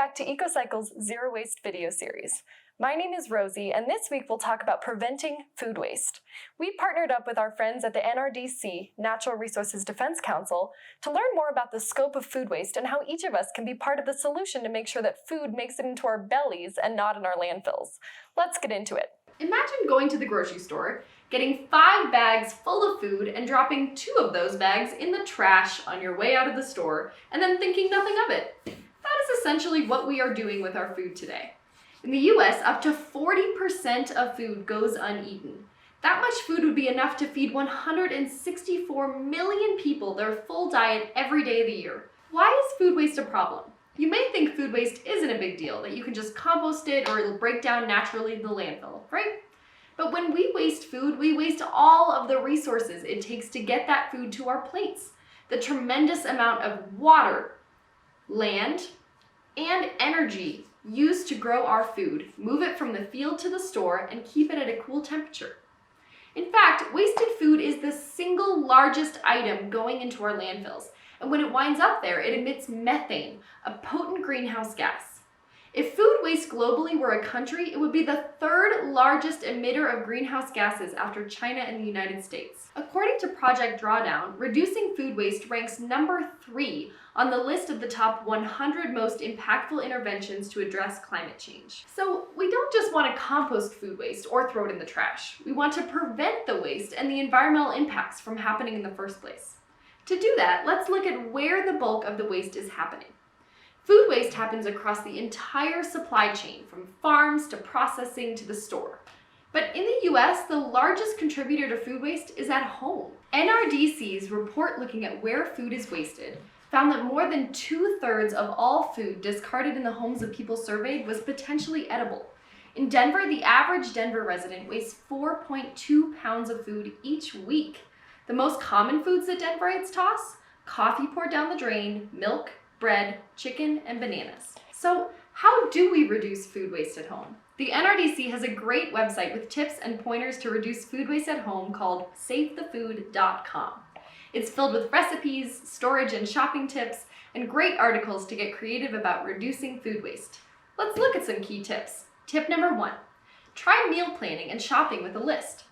back to EcoCycle's Zero Waste video series. My name is Rosie, and this week we'll talk about preventing food waste. We partnered up with our friends at the NRDC, Natural Resources Defense Council, to learn more about the scope of food waste and how each of us can be part of the solution to make sure that food makes it into our bellies and not in our landfills. Let's get into it. Imagine going to the grocery store, getting 5 bags full of food and dropping 2 of those bags in the trash on your way out of the store, and then thinking nothing of it. That is essentially what we are doing with our food today. In the US, up to 40% of food goes uneaten. That much food would be enough to feed 164 million people their full diet every day of the year. Why is food waste a problem? You may think food waste isn't a big deal, that you can just compost it or it'll break down naturally in the landfill, right? But when we waste food, we waste all of the resources it takes to get that food to our plates. The tremendous amount of water, land, and energy used to grow our food, move it from the field to the store, and keep it at a cool temperature. In fact, wasted food is the single largest item going into our landfills, and when it winds up there, it emits methane, a potent greenhouse gas. If food waste globally were a country, it would be the 3rd largest emitter of greenhouse gases after China and the United States. According to Project Drawdown, reducing food waste ranks number 3 on the list of the top 100 most impactful interventions to address climate change. So we don't just want to compost food waste or throw it in the trash. We want to prevent the waste and the environmental impacts from happening in the first place. To do that, let's look at where the bulk of the waste is happening. Food waste happens across the entire supply chain, from farms to processing to the store. But in the US, the largest contributor to food waste is at home. NRDC's report looking at where food is wasted found that more than 2/3 of all food discarded in the homes of people surveyed was potentially edible. In Denver, the average Denver resident wastes 4.2 pounds of food each week. The most common foods that Denverites toss: coffee poured down the drain, milk, bread, chicken, and bananas. So how do we reduce food waste at home? The NRDC has a great website with tips and pointers to reduce food waste at home called SaveTheFood.com. It's filled with recipes, storage and shopping tips, and great articles to get creative about reducing food waste. Let's look at some key tips. Tip number 1, try meal planning and shopping with a list.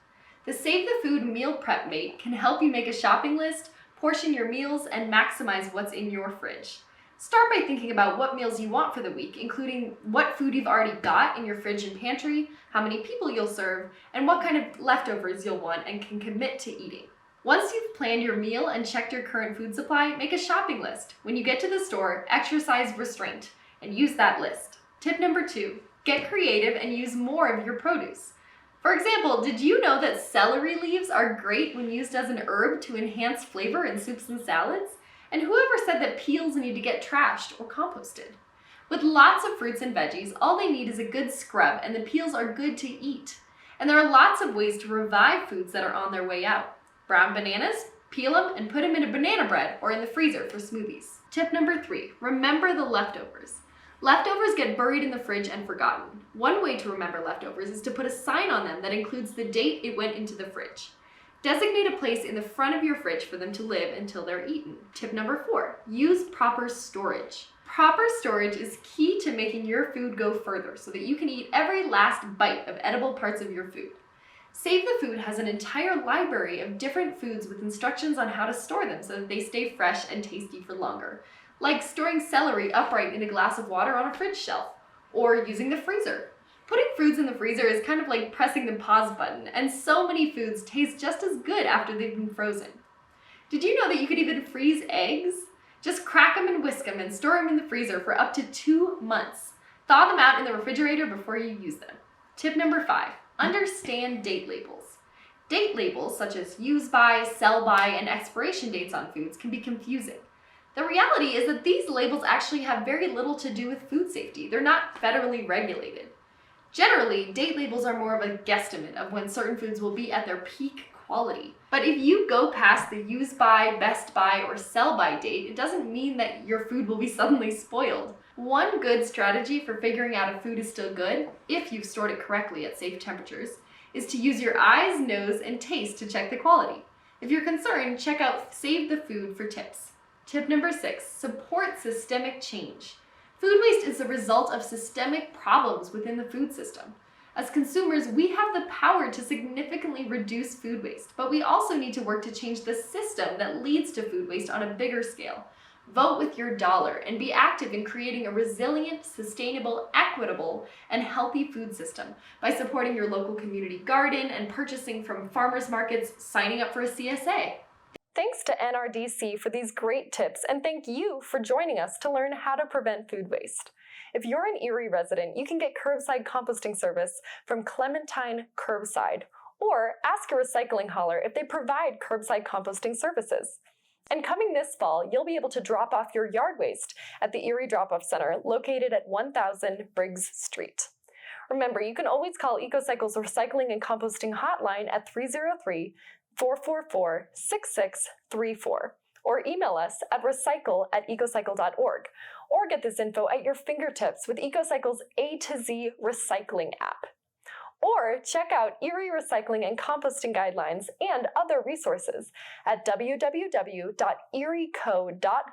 The Save the Food Meal Prep Mate can help you make a shopping list, portion your meals, and maximize what's in your fridge. Start by thinking about what meals you want for the week, including what food you've already got in your fridge and pantry, how many people you'll serve, and what kind of leftovers you'll want and can commit to eating. Once you've planned your meal and checked your current food supply, make a shopping list. When you get to the store, exercise restraint and use that list. Tip number 2, get creative and use more of your produce. For example, did you know that celery leaves are great when used as an herb to enhance flavor in soups and salads? And whoever said that peels need to get trashed or composted? With lots of fruits and veggies, all they need is a good scrub, and the peels are good to eat. And there are lots of ways to revive foods that are on their way out. Brown bananas, peel them and put them in a banana bread or in the freezer for smoothies. Tip number 3, remember the leftovers. Leftovers get buried in the fridge and forgotten. One way to remember leftovers is to put a sign on them that includes the date it went into the fridge. Designate a place in the front of your fridge for them to live until they're eaten. Tip number 4, use proper storage. Proper storage is key to making your food go further so that you can eat every last bite of edible parts of your food. Save the Food has an entire library of different foods with instructions on how to store them so that they stay fresh and tasty for longer, like storing celery upright in a glass of water on a fridge shelf, or using the freezer. Putting foods in the freezer is kind of like pressing the pause button, and so many foods taste just as good after they've been frozen. Did you know that you could even freeze eggs? Just crack them and whisk them and store them in the freezer for up to 2 months. Thaw them out in the refrigerator before you use them. Tip number 5, understand date labels. Date labels such as use by, sell by, and expiration dates on foods can be confusing. The reality is that these labels actually have very little to do with food safety. They're not federally regulated. Generally, date labels are more of a guesstimate of when certain foods will be at their peak quality. But if you go past the use by, best by, or sell by date, it doesn't mean that your food will be suddenly spoiled. One good strategy for figuring out if food is still good, if you've stored it correctly at safe temperatures, is to use your eyes, nose, and taste to check the quality. If you're concerned, check out Save the Food for tips. Tip number 6, support systemic change. Food waste is the result of systemic problems within the food system. As consumers, we have the power to significantly reduce food waste, but we also need to work to change the system that leads to food waste on a bigger scale. Vote with your dollar and be active in creating a resilient, sustainable, equitable, and healthy food system by supporting your local community garden and purchasing from farmers markets, signing up for a CSA. Thanks to NRDC for these great tips, and thank you for joining us to learn how to prevent food waste. If you're an Erie resident, you can get curbside composting service from Clementine Curbside, or ask a recycling hauler if they provide curbside composting services. And coming this fall, you'll be able to drop off your yard waste at the Erie Drop-Off Center located at 1000 Briggs Street. Remember, you can always call EcoCycle's Recycling and Composting Hotline at 303-444-6634 or email us at recycle@ecocycle.org, or get this info at your fingertips with EcoCycle's A to Z Recycling app. Or check out Erie Recycling and Composting Guidelines and other resources at www.erieco.gov